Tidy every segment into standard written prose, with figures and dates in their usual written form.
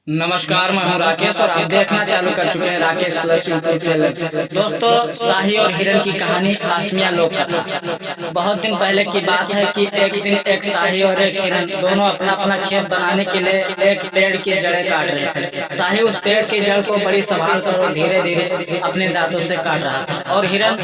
नमस्कार, मैं हूं राकेश और आप देखना चालू कर चुके हैं राकेश प्लस यूट्यूब चैनल। दोस्तों, शाही और हिरन की कहानी आसमिया लोक कथा। बहुत दिन पहले की बात है कि एक दिन एक शाही और एक हिरन दोनों अपना अपना खेत बनाने के लिए एक पेड़ की जड़ें काट रहे थे। शाही उस पेड़ की जड़ को बड़ी संभाल कर और धीरे धीरे अपने दांतों से काट रहा था और हिरन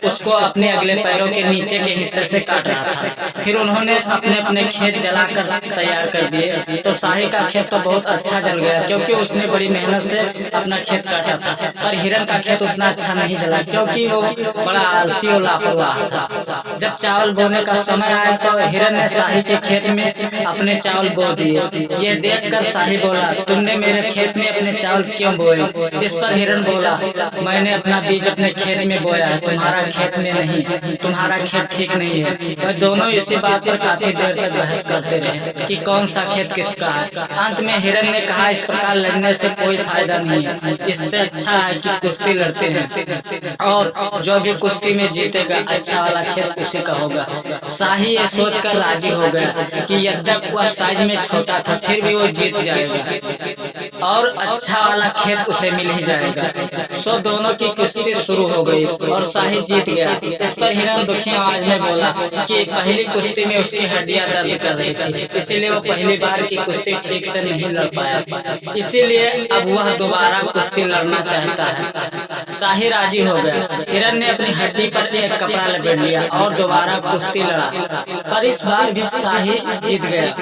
उसको अपने अगले पैरों के नीचे के हिस्से से काट रहा था। फिर उन्होंने अपने अपने खेत जलाकर तैयार कर दिए। तो शाही का खेत तो बहुत अच्छा जल गया क्योंकि उसने बड़ी मेहनत से अपना खेत काटा था। पर हिरन का खेत उतना अच्छा नहीं जला क्योंकि वो बड़ा आलसी और लापरवाह था। जब चावल बोने का समय आया तो हिरन ने शाही के खेत में अपने चावल बो दिए। यह देखकर शाही बोला, तुमने मेरे खेत में अपने चावल क्यों बोए? इस पर हिरन बोला, मैंने अपना बीज अपने खेत में बोया है, तुम्हारा खेत में नहीं। तुम्हारा खेत ठीक नहीं है। वह दोनों इसी बात पर काफी देर तक बहस करते रहे कि कौन सा खेत किसका है। अंत में हिरन ने कहा, इस प्रकार लड़ने से कोई फायदा नहीं है। इससे अच्छा है कि कुश्ती लड़ते हैं और जो भी कुश्ती में जीतेगा अच्छा वाला खेत उसी का होगा। शाही ये सोचकर राजी हो गया कि यद्यपि वह साइज में छोटा था फिर भी वो जीत जाएगा और अच्छा वाला खेत उसे मिल ही जाएगा। सो दोनों की कुश्ती शुरू हो गई और शाही जीत गया। इस पर हिरन दुखी आवाज में बोला कि पहली कुश्ती में उसकी हड्डियां दर्द कर रही थी, इसीलिए वो पहली बार की कुश्ती ठीक से नहीं लड़ पाया। इसीलिए अब वह दोबारा कुश्ती लड़ना चाहता है। शाही राजी हो गया। हिरन ने अपनी हड्डी पर एक कपड़ा लपेट लिया और दोबारा कुश्ती लड़ा, पर इस बार भी शाही जीत गया।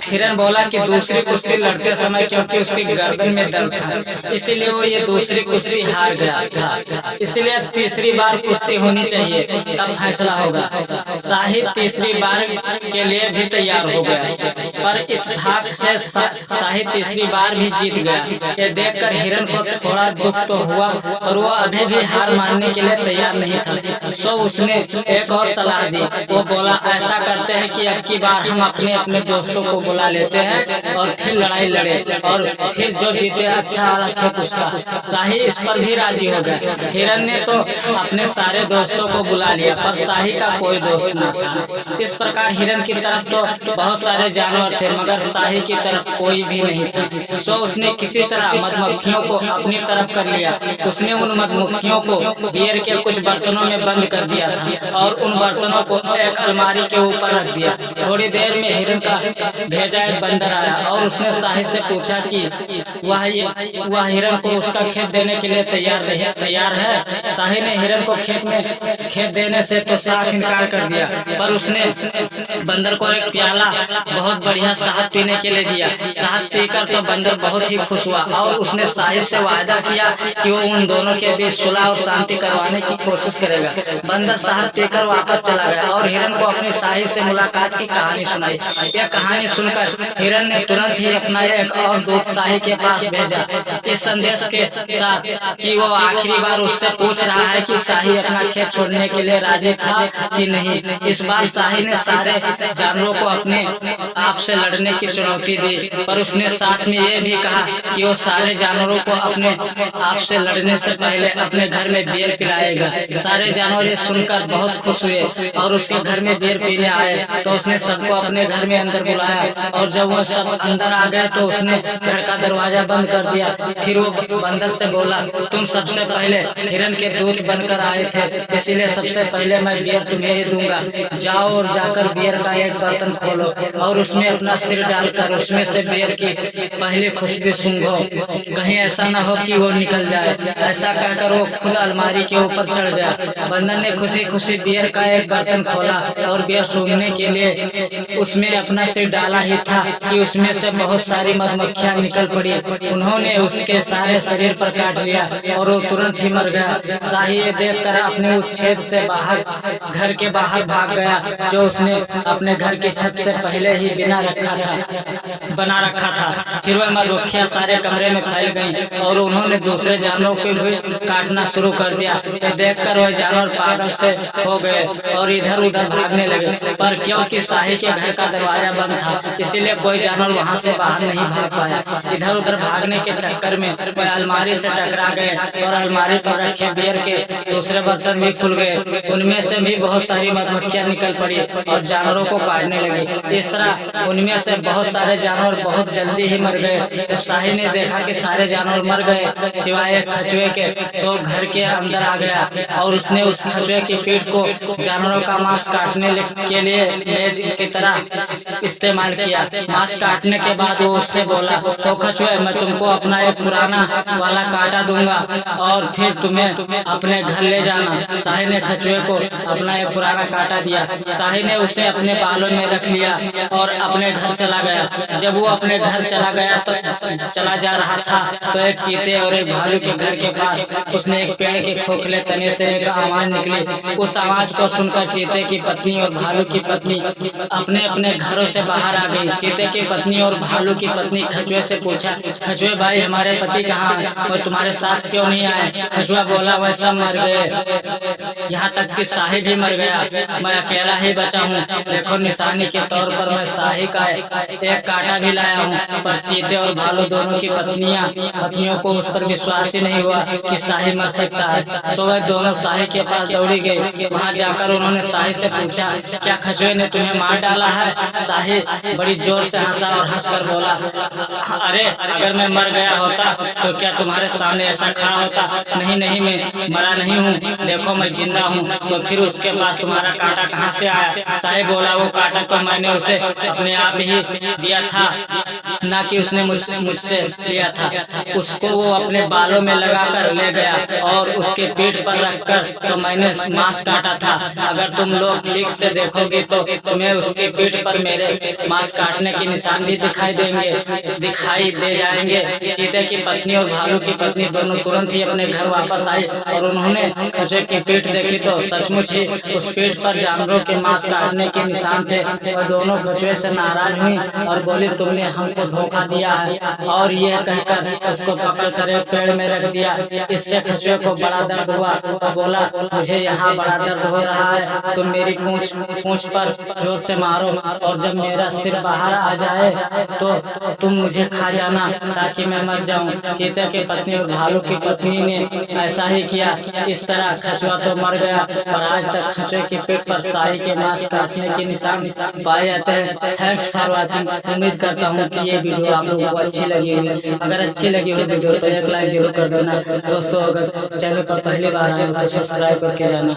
हिरन बोला कि दूसरी कुश्ती लड़ते समय क्योंकि उसकी गर्दन में दर्द था इसीलिए वो ये दूसरी कुश्ती हार गया था, इसलिए तीसरी बार कुश्ती होनी चाहिए, तब फैसला होगा। शाही तीसरी बार के लिए भी तैयार हो गया, पर इत्तेफाक से शाही तीसरी बार भी जीत गया। ये देखकर हिरन को थोड़ा दुख तो हुआ, पर वो अभी भी हार मानने के लिए तैयार नहीं था। सो उसने एक और सलाह दी। वो बोला, ऐसा करते हैं कि अब की बार हम अपने अपने दोस्तों को बुला लेते हैं और फिर लड़ाई लड़े और फिर जो जीते अच्छा वाला खेत उसका। शाही इस पर भी राजी हो गया। हिरन ने तो अपने सारे दोस्तों को बुला लिया पर शाही का कोई दोस्त न था। इस प्रकार हिरन की तरफ तो बहुत सारे जानवर थे मगर शाही की तरफ कोई भी नहीं था। सो उसने किसी तरह मधुमक्खियों को अपनी तरफ कर लिया। उसने उन मधुमक्खियों को बियर के कुछ बर्तनों में बंद कर दिया था और उन बर्तनों को एक अलमारी के ऊपर रख दिया। थोड़ी देर में हिरन का भेजा एक बंदर आया और उसने शाही से पूछा कि वह हिरन को उसका खेत देने के लिए तैयार है। शाही ने हिरन को खेत देने से तो साफ इनकार कर दिया, पर उसने बंदर को एक प्याला बहुत बढ़िया शहद पीने के लिए दिया। शहद पीकर तो बंदर बहुत ही खुश हुआ और उसने शाही से वादा किया कि वो उन दोनों के बीच सुलह और शांति करवाने की कोशिश करेगा। बंदर शहद पीकर वापस चला गया और हिरन को अपनी शाही से मुलाकात की कहानी सुनाई। यह कहानी सुनकर हिरन ने तुरंत ही अपना एक और दूत शाही के पास भेजा, इस संदेश के साथ कि वो आखिरी बार उससे पूछ रहा है कि शाही अपना खेत छोड़ने के लिए राजी था कि नहीं। इस बार शाही ने सारे जानवरों को अपने आप से लड़ने की चुनौती दी, पर उसने साथ में ये भी कहा कि वो सारे जानवरों को अपने आप से लड़ने से पहले अपने घर में बियर पिलाएगा। सारे जानवर ये सुनकर बहुत खुश हुए और उसके घर में बियर पीने आए। तो उसने सबको अपने घर में अंदर बुलाया और जब वह सब अंदर आ गए तो उसने घर का दरवाजा बंद कर दिया। फिर वो बंदर से बोला, तुम सबसे पहले हिरन के दूत बनकर आए थे, इसीलिए सबसे पहले मैं बियर तुम्हें ही दूंगा। जाओ और जाकर बियर का एक बर्तन खोलो और उसमें अपना सिर डालकर उसमें से बियर की पहली खुशबू सूंघो, कहीं ऐसा न हो कि वो निकल जाए। ऐसा कहकर वो खुद अलमारी के ऊपर चढ़ गया। बंदर ने खुशी खुशी बियर का एक बर्तन खोला और बियर सूंघने के लिए उसमें अपना सिर डाला ही था कि उसमें से बहुत सारी मधुमक्खियां निकल पड़ी। उन्होंने उसके सारे शरीर पर काट लिया और वो तुरंत ही मर गया। शाही ये देखकर अपने उस छेद से बाहर घर के बाहर भाग गया जो उसने अपने घर की छत से पहले ही बना रखा था। फिर वह मधुमक्खियां सारे कमरे में फैल गईं और उन्होंने दूसरे जानवरों को भी काटना शुरू कर दिया। यह देखकर वह जानवर पागल से हो गए और इधर उधर भागने लगे, पर क्योंकि शाही के घर का दरवाजा बंद था इसीलिए कोई जानवर वहां से बाहर नहीं भाग पाया। इधर उधर भागने के चक्कर में कोई अलमारी से टकरा गए और अलमारी पर रखे बियर के दूसरे बर्तन भी खुल गए। उनमें से भी बहुत सारी मधुमक्खियां निकल पड़ी और जानवरों को काटने लगी। इस तरह उनमें से बहुत सारे जानवर बहुत जल्दी ही मर गए। जब शाही ने देखा कि सारे जानवर मर गए सिवाय एक कछुए के, तो घर के अंदर आ गया और उसने उस कछुए की पीठ को जानवरों का मांस काटने के लिए मेज की तरह इस्तेमाल किया। मांस काटने के बाद वो उससे बोला, तो कछुए मैं तुमको अपना एक पुराना वाला काटा दूंगा और फिर तुम्हें अपने घर ले जाना। शाही ने कछुए को अपना एक पुराना काटा दिया। शाही ने उसे अपने बालों में रख लिया और अपने घर चला गया। जब वो अपने घर चला गया तो चला जा रहा था तो एक चीते और एक भालू के घर के पास उसने एक पेड़ के खोखले तने से एक आवाज निकली। उस आवाज को सुनकर चीते की पत्नी और भालू की पत्नी अपने अपने घरों से बाहर आ गई। चीते की पत्नी और भालू की पत्नी कछुए से पूछा, कछुए भाई हमारे पति कहाँ है, वो तुम्हारे साथ क्यों नहीं आए? कछुआ बोला, वह सब मर गए, यहाँ तक कि शाही भी मर गया, मैं अकेला ही बचा हूँ। देखो निशानी के तौर पर मैं शाही का एक कांटा भी लाया हूँ। पर चीते और भालू दोनों की पत्नियों को उस पर विश्वास ही नहीं हुआ कि शाही मर सकता है। सो वह दोनों शाही के पास दौड़ी गई। वहाँ जाकर उन्होंने शाही से पूछा, क्या कछुए ने तुम्हें मार डाला है? शाही बड़ी जोर से हंसा और हंसकर बोला, अरे अगर मैं मर गया होता तो क्या तुम्हारे सामने ऐसा खड़ा होता? नहीं नहीं, मैं मरा नहीं हूँ, देखो मैं जिंदा हूँ। तो फिर उसके पास तुम्हारा कांटा कहाँ से आया? शाही बोला, वो कांटा तो मैंने उसे अपने आप ही दिया था, ना कि उसने मुझसे लिया था। उसको वो अपने बालों में लगाकर ले गया और उसके पीठ पर रखकर तो मैंने मांस काटा था। अगर तुम लोग ठीक से देखोगे तो तुम्हें उसके पीठ पर मेरे मांस काटने के निशान भी दिखाई दे जाएंगे। चीते की पत्नी और भालू की पत्नी दोनों तुरंत ही अपने घर वापस आई और उन्होंने कछुए की पीठ देखी तो सचमुच ही उस पीठ पर जानवरों के मांस काटने के निशान थे। और दोनों कछुए से नाराज हुई और बोली, तुमने हमको धोखा दिया है, और ये कहकर उसको पकड़कर एक पेड़ में रख दिया। इससे कछुए को बड़ा दर्द हुआ और बोला, मुझे यहाँ बड़ा दर्द हो रहा है, तुम मेरी पूंछ पर जोर से मारो और जब मेरा सिर बाहर आ जाए तो तुम मुझे खा जाना ताकि मैं मर जाऊं। चीते की पत्नी और भालू की पत्नी ने ऐसा ही किया। इस तरह कछुआ तो मर गया और आज तक कछुए की पीठ पर शाही के मांस काटने के निशान पाए जाते हैं। Thanks for watching. उम्मीद करता हूँ कि ये वीडियो आप लोगों को अच्छी लगी होगी। अगर अच्छी लगी हो वीडियो तो एक लाइक जरूर कर देना। दोस्तों अगर चैनल पर पहली बार आए तो सब्सक्राइब करके जाना।